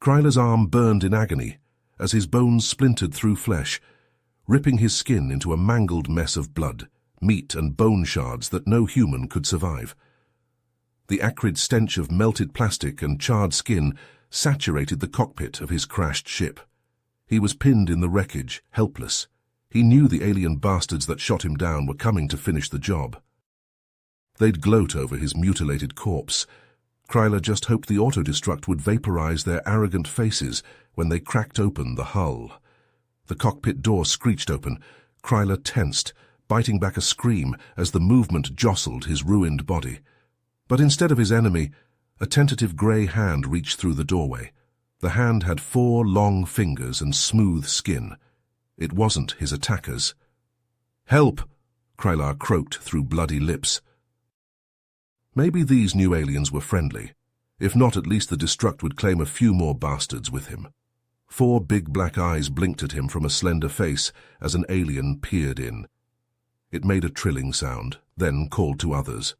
Kryler's arm burned in agony as his bones splintered through flesh, ripping his skin into a mangled mess of blood, meat and bone shards that no human could survive. The acrid stench of melted plastic and charred skin saturated the cockpit of his crashed ship. He was pinned in the wreckage, helpless. He knew the alien bastards that shot him down were coming to finish the job. They'd gloat over his mutilated corpse. Kryler just hoped the autodestruct would vaporize their arrogant faces when they cracked open the hull. The cockpit door screeched open. Kryler tensed, biting back a scream as the movement jostled his ruined body. But instead of his enemy, a tentative grey hand reached through the doorway. The hand had 4 long fingers and smooth skin. It wasn't his attackers. "Help!" Kryler croaked through bloody lips. Maybe these new aliens were friendly. If not, at least the Destruct would claim a few more bastards with him. 4 big black eyes blinked at him from a slender face as an alien peered in. It made a trilling sound, then called to others.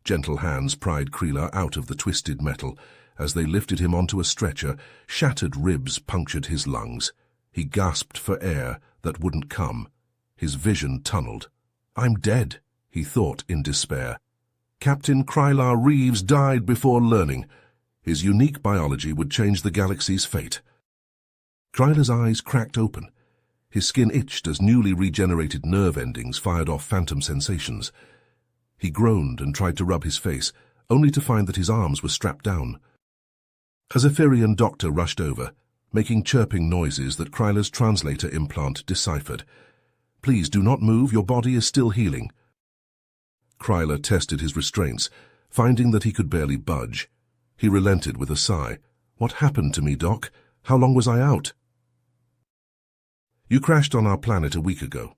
Gentle hands pried Kryler out of the twisted metal. As they lifted him onto a stretcher, shattered ribs punctured his lungs. He gasped for air that wouldn't come. His vision tunneled. "I'm dead," he thought in despair. Captain Kryler Reeves died before learning. His unique biology would change the galaxy's fate. Kryler's eyes cracked open. His skin itched as newly regenerated nerve endings fired off phantom sensations. He groaned and tried to rub his face, only to find that his arms were strapped down. A Zephyrian doctor rushed over, making chirping noises that Kryler's translator implant deciphered. "Please do not move, your body is still healing." Kryler tested his restraints, finding that he could barely budge. He relented with a sigh. "What happened to me, Doc? How long was I out?" "You crashed on our planet a week ago.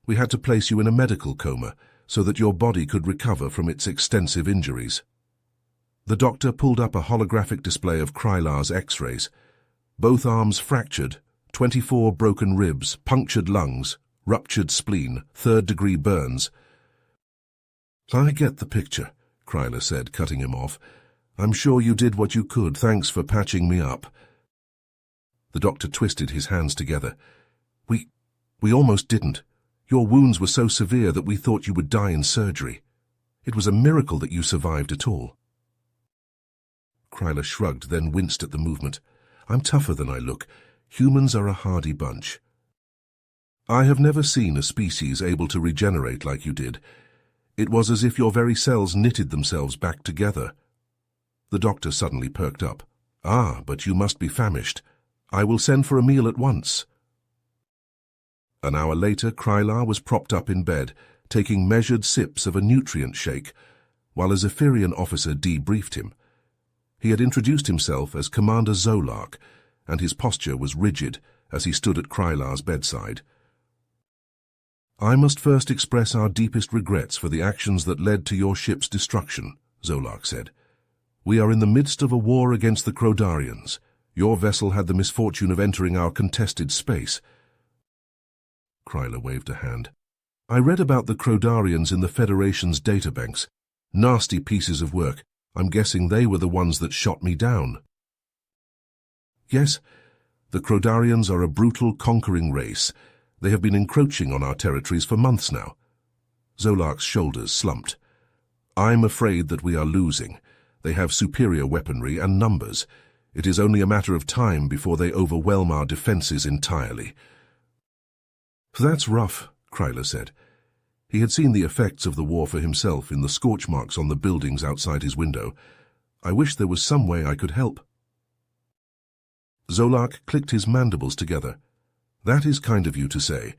We had to place you in a medical coma so that your body could recover from its extensive injuries." The doctor pulled up a holographic display of Kryler's X-rays. Both arms fractured, 24 broken ribs, punctured lungs, ruptured spleen, 3rd-degree burns. "I get the picture," Kryler said, cutting him off. "I'm sure you did what you could. Thanks for patching me up." The doctor twisted his hands together. We almost didn't. Your wounds were so severe that we thought you would die in surgery. It was a miracle that you survived at all." Kryler shrugged, then winced at the movement. "I'm tougher than I look. Humans are a hardy bunch. I have never seen a species able to regenerate like you did. It was as if your very cells knitted themselves back together." The doctor suddenly perked up. "Ah, but you must be famished. I will send for a meal at once." An hour later, Kryler was propped up in bed, taking measured sips of a nutrient shake, while a Zephyrian officer debriefed him. He had introduced himself as Commander Zolark, and his posture was rigid as he stood at Kryler's bedside. "I must first express our deepest regrets for the actions that led to your ship's destruction," Zolark said. "We are in the midst of a war against the Crodarians. Your vessel had the misfortune of entering our contested space." Kryler waved a hand. "I read about the Crodarians in the Federation's databanks. Nasty pieces of work. I'm guessing they were the ones that shot me down." "Yes, the Crodarians are a brutal, conquering race. They have been encroaching on our territories for months now." Zolark's shoulders slumped. "I'm afraid that we are losing. They have superior weaponry and numbers. It is only a matter of time before they overwhelm our defenses entirely." "That's rough," Kryler said. He had seen the effects of the war for himself in the scorch marks on the buildings outside his window. "I wish there was some way I could help." Zolark clicked his mandibles together. "That is kind of you to say,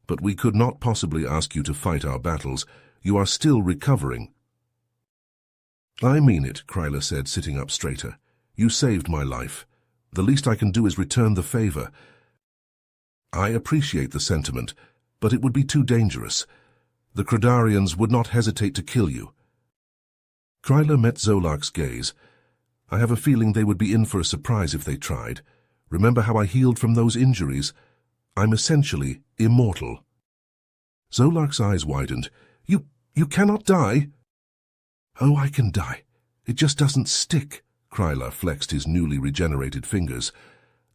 but we could not possibly ask you to fight our battles. You are still recovering." "I mean it," Kryler said, sitting up straighter. "You saved my life. The least I can do is return the favor." "I appreciate the sentiment, but it would be too dangerous. The Crodarians would not hesitate to kill you." Kryler met Zolark's gaze. "I have a feeling they would be in for a surprise if they tried. Remember how I healed from those injuries? I'm essentially immortal." Zolark's eyes widened. You cannot die?" "Oh, I can die. It just doesn't stick," Kryler flexed his newly regenerated fingers.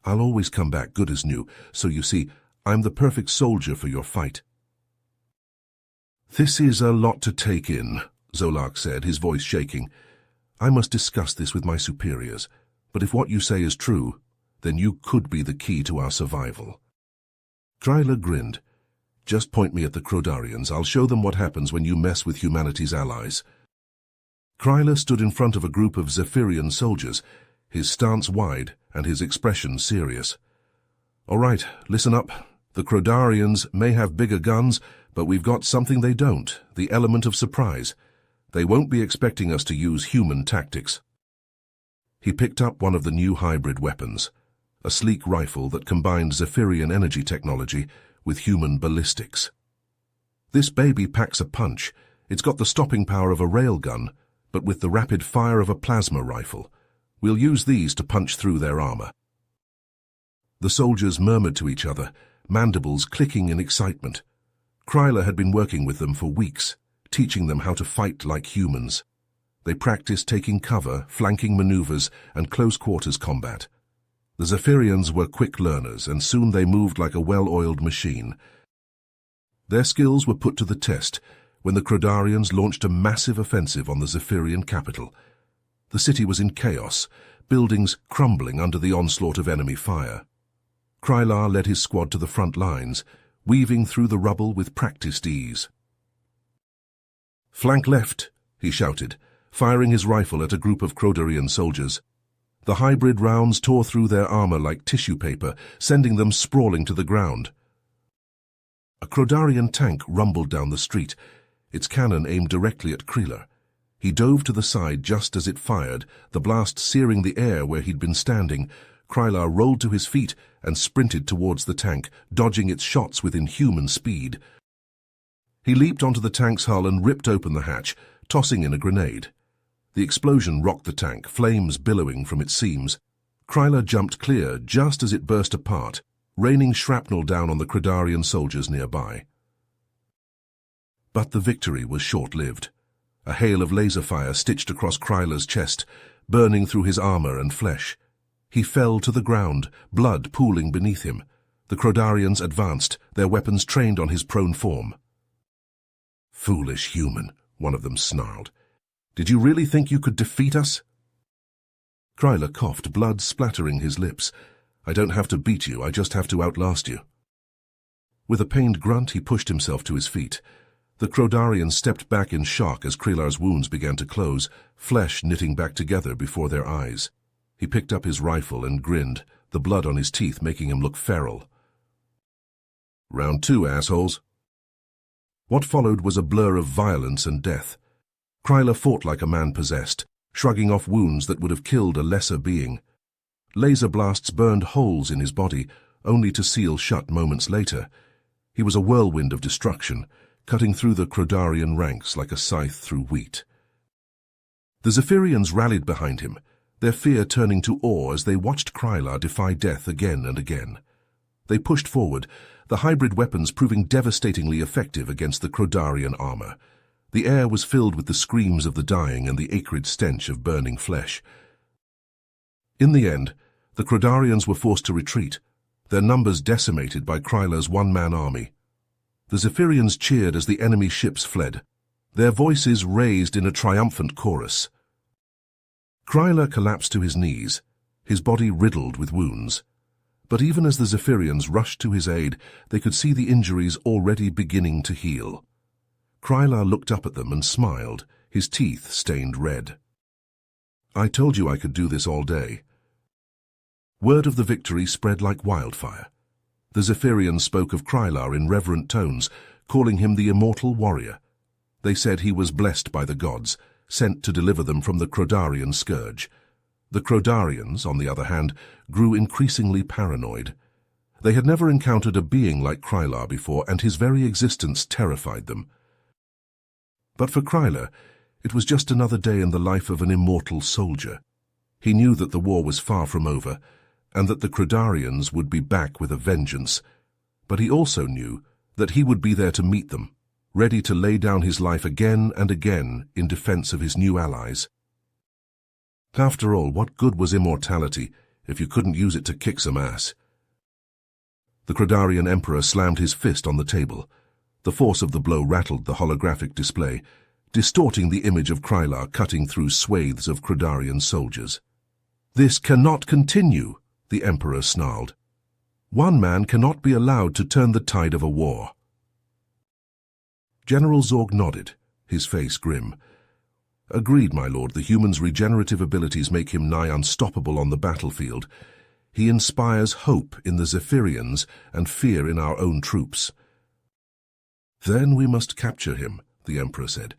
"I'll always come back good as new, so you see, I'm the perfect soldier for your fight." "This is a lot to take in," Zolak said, his voice shaking. "I must discuss this with my superiors, but if what you say is true, then you could be the key to our survival." Kryler grinned. "Just point me at the Crodarians. I'll show them what happens when you mess with humanity's allies." Kryler stood in front of a group of Zephyrian soldiers, his stance wide and his expression serious. "All right, listen up. The Crodarians may have bigger guns, but we've got something they don't, the element of surprise. They won't be expecting us to use human tactics." He picked up one of the new hybrid weapons, a sleek rifle that combined Zephyrian energy technology with human ballistics. "This baby packs a punch. It's got the stopping power of a railgun, but with the rapid fire of a plasma rifle. We'll use these to punch through their armor." The soldiers murmured to each other, mandibles clicking in excitement. Kryler had been working with them for weeks, teaching them how to fight like humans. They practiced taking cover, flanking maneuvers, and close-quarters combat. The Zephyrians were quick learners, and soon they moved like a well-oiled machine. Their skills were put to the test when the Crodarians launched a massive offensive on the Zephyrian capital. The city was in chaos, buildings crumbling under the onslaught of enemy fire. Kryler led his squad to the front lines, weaving through the rubble with practiced ease. "Flank left," he shouted, firing his rifle at a group of Crodarian soldiers. The hybrid rounds tore through their armor like tissue paper, sending them sprawling to the ground. A Crodarian tank rumbled down the street, its cannon aimed directly at Kryler. He dove to the side just as it fired, the blast searing the air where he'd been standing. Kryler rolled to his feet and sprinted towards the tank, dodging its shots with inhuman speed. He leaped onto the tank's hull and ripped open the hatch, tossing in a grenade. The explosion rocked the tank, flames billowing from its seams. Kryler jumped clear just as it burst apart, raining shrapnel down on the Crodarian soldiers nearby. But the victory was short-lived. A hail of laser fire stitched across Kryler's chest, burning through his armor and flesh. He fell to the ground, blood pooling beneath him. The Crodarians advanced, their weapons trained on his prone form. "Foolish human," one of them snarled. "Did you really think you could defeat us?" Kryler coughed, blood splattering his lips. "I don't have to beat you, I just have to outlast you." With a pained grunt, he pushed himself to his feet. The Crodarians stepped back in shock as Kryler's wounds began to close, flesh knitting back together before their eyes. He picked up his rifle and grinned, the blood on his teeth making him look feral. "Round 2, assholes." What followed was a blur of violence and death. Kryler fought like a man possessed, shrugging off wounds that would have killed a lesser being. Laser blasts burned holes in his body, only to seal shut moments later. He was a whirlwind of destruction, cutting through the Crodarian ranks like a scythe through wheat. The Zephyrians rallied behind him, their fear turning to awe as they watched Kryler defy death again and again. They pushed forward, the hybrid weapons proving devastatingly effective against the Crodarian armor. The air was filled with the screams of the dying and the acrid stench of burning flesh. In the end, the Crodarians were forced to retreat, their numbers decimated by Kryler's one-man army. The Zephyrians cheered as the enemy ships fled, their voices raised in a triumphant chorus. Kryler collapsed to his knees, his body riddled with wounds. But even as the Zephyrians rushed to his aid, they could see the injuries already beginning to heal. Kryler looked up at them and smiled, his teeth stained red. "I told you I could do this all day." Word of the victory spread like wildfire. The Zephyrians spoke of Kryler in reverent tones, calling him the immortal warrior. They said he was blessed by the gods, sent to deliver them from the Crodarian scourge. The Crodarians, on the other hand, grew increasingly paranoid. They had never encountered a being like Kryler before, and his very existence terrified them. But for Kryler, it was just another day in the life of an immortal soldier. He knew that the war was far from over, and that the Crodarians would be back with a vengeance. But he also knew that he would be there to meet them, ready to lay down his life again and again in defense of his new allies. After all, what good was immortality if you couldn't use it to kick some ass? The Credarian Emperor slammed his fist on the table. The force of the blow rattled the holographic display, distorting the image of Krylar cutting through swathes of Credarian soldiers. "This cannot continue," the Emperor snarled. "One man cannot be allowed to turn the tide of a war." General Zorg nodded, his face grim. "Agreed, my lord. The human's regenerative abilities make him nigh unstoppable on the battlefield. He inspires hope in the Zephyrians and fear in our own troops." "Then we must capture him," the Emperor said.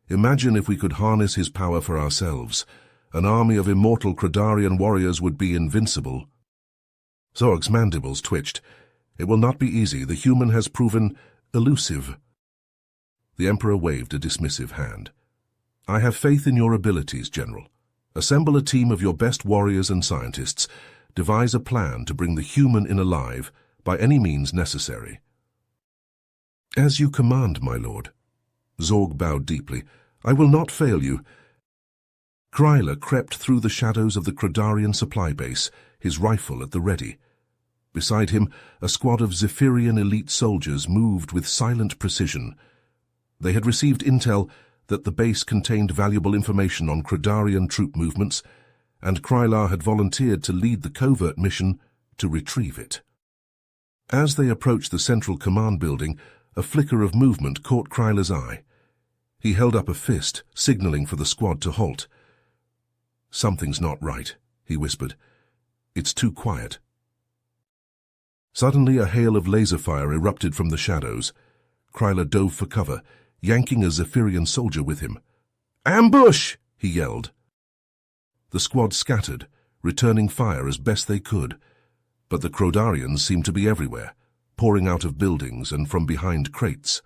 "Imagine if we could harness his power for ourselves. An army of immortal Credarian warriors would be invincible." Zorg's mandibles twitched. "It will not be easy. The human has proven elusive." The Emperor waved a dismissive hand. "I have faith in your abilities, General. Assemble a team of your best warriors and scientists. Devise a plan to bring the human in alive by any means necessary." "As you command, my lord." Zorg bowed deeply. "I will not fail you." Krylar crept through the shadows of the Credarian supply base, his rifle at the ready. Beside him, a squad of Zephyrian elite soldiers moved with silent precision. They had received intel that the base contained valuable information on Credarian troop movements, and Krylar had volunteered to lead the covert mission to retrieve it. As they approached the central command building, a flicker of movement caught Krylar's eye. He held up a fist, signaling for the squad to halt. "Something's not right," he whispered. "It's too quiet." Suddenly, a hail of laser fire erupted from the shadows. Krylar dove for cover, yanking a Zephyrian soldier with him. "Ambush!" he yelled. The squad scattered, returning fire as best they could, but the Credarians seemed to be everywhere, pouring out of buildings and from behind crates.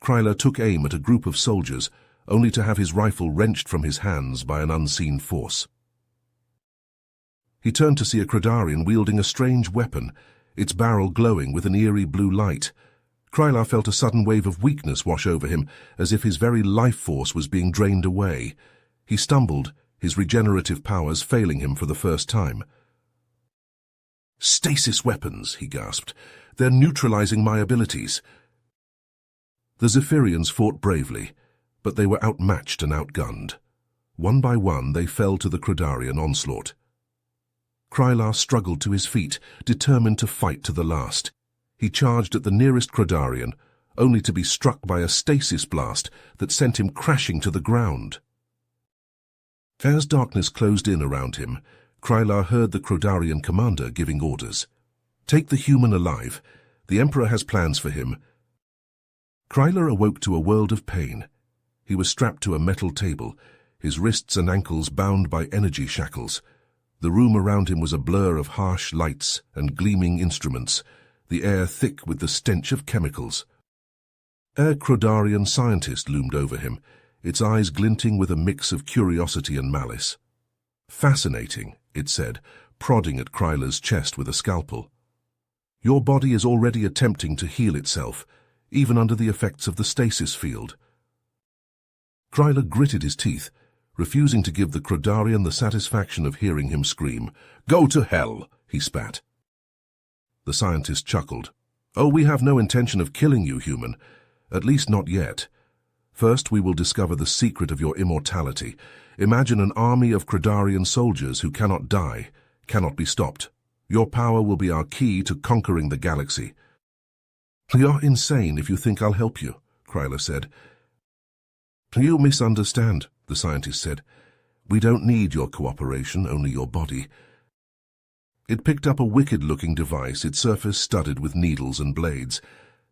Krylar took aim at a group of soldiers, only to have his rifle wrenched from his hands by an unseen force. He turned to see a Credarian wielding a strange weapon, its barrel glowing with an eerie blue light. Krylar felt a sudden wave of weakness wash over him, as if his very life force was being drained away. He stumbled, his regenerative powers failing him for the first time. "Stasis weapons," he gasped. "They're neutralizing my abilities." The Zephyrians fought bravely, but they were outmatched and outgunned. One by one, they fell to the Credarian onslaught. Krylar struggled to his feet, determined to fight to the last. He charged at the nearest Credarian, only to be struck by a stasis blast that sent him crashing to the ground. As darkness closed in around him, Krylar heard the Credarian commander giving orders. "Take the human alive. The Emperor has plans for him." Krylar awoke to a world of pain. He was strapped to a metal table, his wrists and ankles bound by energy shackles. The room around him was a blur of harsh lights and gleaming instruments, the air thick with the stench of chemicals. A Credarian scientist loomed over him, its eyes glinting with a mix of curiosity and malice. "Fascinating," it said, prodding at Krylar's chest with a scalpel. "Your body is already attempting to heal itself, even under the effects of the stasis field." Krylar gritted his teeth, refusing to give the Credarian the satisfaction of hearing him scream. "Go to hell!" he spat. The scientist chuckled. "Oh, we have no intention of killing you, human. At least not yet. First, we will discover the secret of your immortality. Imagine an army of Credarian soldiers who cannot die, cannot be stopped. Your power will be our key to conquering the galaxy." "You're insane if you think I'll help you," Krylar said. "You misunderstand," the scientist said. "We don't need your cooperation, only your body." It picked up a wicked-looking device, its surface studded with needles and blades.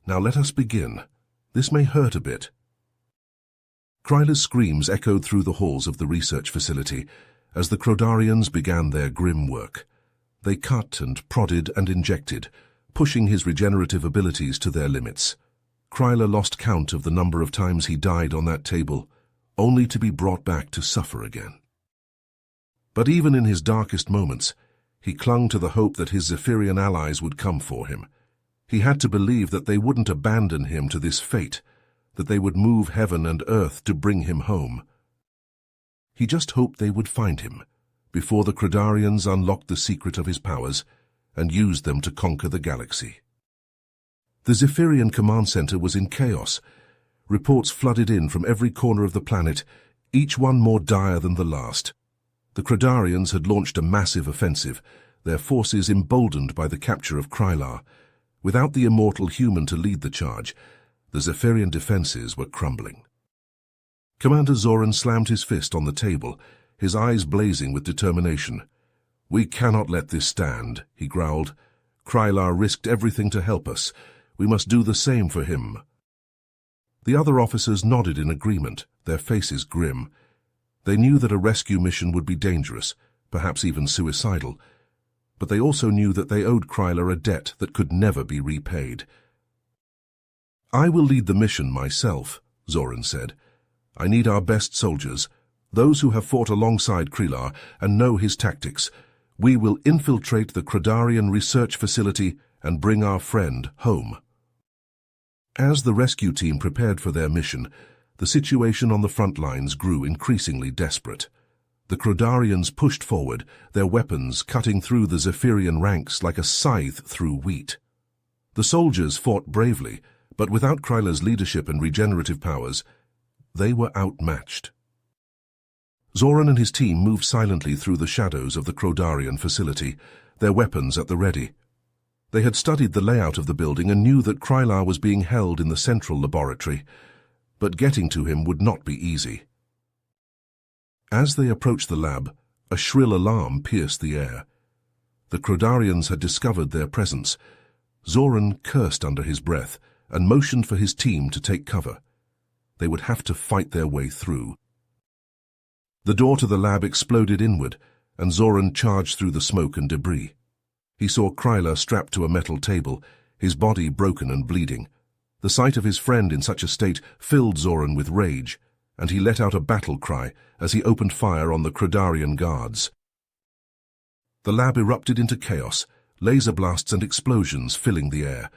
"Now let us begin. This may hurt a bit." Krylar's screams echoed through the halls of the research facility as the Credarians began their grim work. They cut and prodded and injected, pushing his regenerative abilities to their limits. Krylar lost count of the number of times he died on that table, only to be brought back to suffer again. But even in his darkest moments, he clung to the hope that his Zephyrian allies would come for him. He had to believe that they wouldn't abandon him to this fate, that they would move heaven and earth to bring him home. He just hoped they would find him, before the Credarians unlocked the secret of his powers and used them to conquer the galaxy. The Zephyrian command center was in chaos. Reports flooded in from every corner of the planet, each one more dire than the last. The Credarians had launched a massive offensive, their forces emboldened by the capture of Krylar. Without the immortal human to lead the charge, the Zephyrian defenses were crumbling. Commander Zoran slammed his fist on the table, his eyes blazing with determination. "We cannot let this stand," he growled. "Krylar risked everything to help us. We must do the same for him." The other officers nodded in agreement, their faces grim. They knew that a rescue mission would be dangerous, perhaps even suicidal, but they also knew that they owed Krylar a debt that could never be repaid. "I will lead the mission myself," Zoran said. "I need our best soldiers, those who have fought alongside Krylar and know his tactics. We will infiltrate the Credarian research facility and bring our friend home." As the rescue team prepared for their mission, the situation on the front lines grew increasingly desperate. The Credarians pushed forward, their weapons cutting through the Zephyrian ranks like a scythe through wheat. The soldiers fought bravely, but without Krylar's leadership and regenerative powers, they were outmatched. Zoran and his team moved silently through the shadows of the Credarian facility, their weapons at the ready. They had studied the layout of the building and knew that Krylar was being held in the central laboratory, but getting to him would not be easy. As they approached the lab, a shrill alarm pierced the air. The Credarians had discovered their presence. Zoran cursed under his breath and motioned for his team to take cover. They would have to fight their way through. The door to the lab exploded inward, and Zoran charged through the smoke and debris. He saw Krylar strapped to a metal table, his body broken and bleeding. The sight of his friend in such a state filled Zoran with rage, and he let out a battle cry as he opened fire on the Credarian guards. The lab erupted into chaos, laser blasts and explosions filling the air.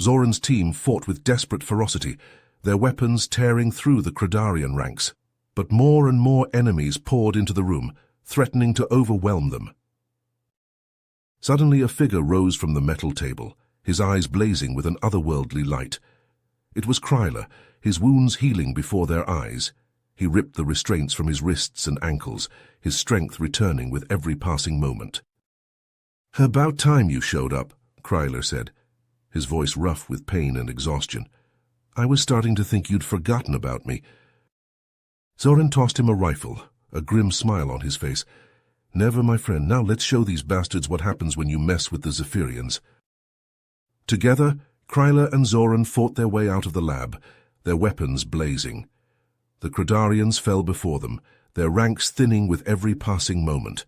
Zoran's team fought with desperate ferocity, their weapons tearing through the Credarian ranks. But more and more enemies poured into the room, threatening to overwhelm them. Suddenly a figure rose from the metal table, his eyes blazing with an otherworldly light. It was Krylar, his wounds healing before their eyes. He ripped the restraints from his wrists and ankles, his strength returning with every passing moment. "About time you showed up," Krylar said, his voice rough with pain and exhaustion. "I was starting to think you'd forgotten about me." Zoran tossed him a rifle, a grim smile on his face. "Never, my friend. Now let's show these bastards what happens when you mess with the Zephyrians." Together, Krylar and Zoran fought their way out of the lab, their weapons blazing. The Credarians fell before them, their ranks thinning with every passing moment.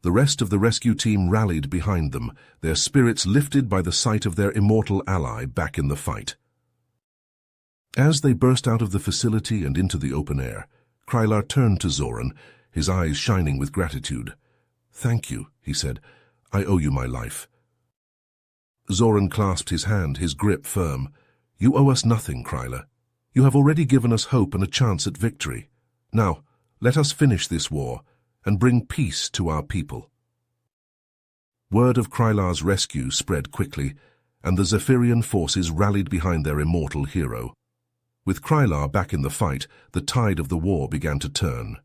The rest of the rescue team rallied behind them, their spirits lifted by the sight of their immortal ally back in the fight. As they burst out of the facility and into the open air, Krylar turned to Zoran, his eyes shining with gratitude. "Thank you," he said. "I owe you my life." Zoran clasped his hand, his grip firm. "You owe us nothing, Krylar. You have already given us hope and a chance at victory. Now, let us finish this war and bring peace to our people." Word of Krylar's rescue spread quickly, and the Zephyrian forces rallied behind their immortal hero. With Krylar back in the fight, the tide of the war began to turn.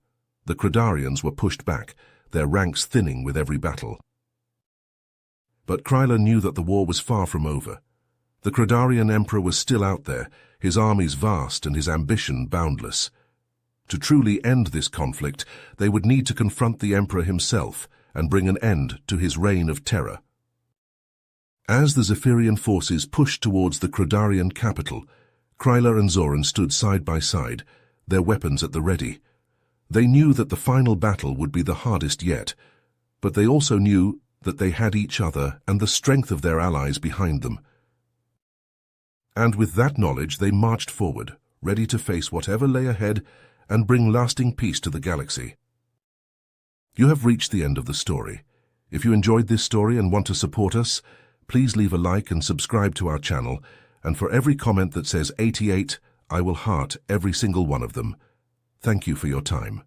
The Credarians were pushed back, their ranks thinning with every battle. But Krylar knew that the war was far from over. The Credarian emperor was still out there, his armies vast and his ambition boundless. To truly end this conflict, they would need to confront the emperor himself and bring an end to his reign of terror. As the Zephyrian forces pushed towards the Credarian capital, Krylar and Zoran stood side by side, their weapons at the ready. They knew that the final battle would be the hardest yet, but they also knew that they had each other and the strength of their allies behind them. And with that knowledge they marched forward, ready to face whatever lay ahead and bring lasting peace to the galaxy. You have reached the end of the story. If you enjoyed this story and want to support us, please leave a like and subscribe to our channel, and for every comment that says 88, I will heart every single one of them. Thank you for your time.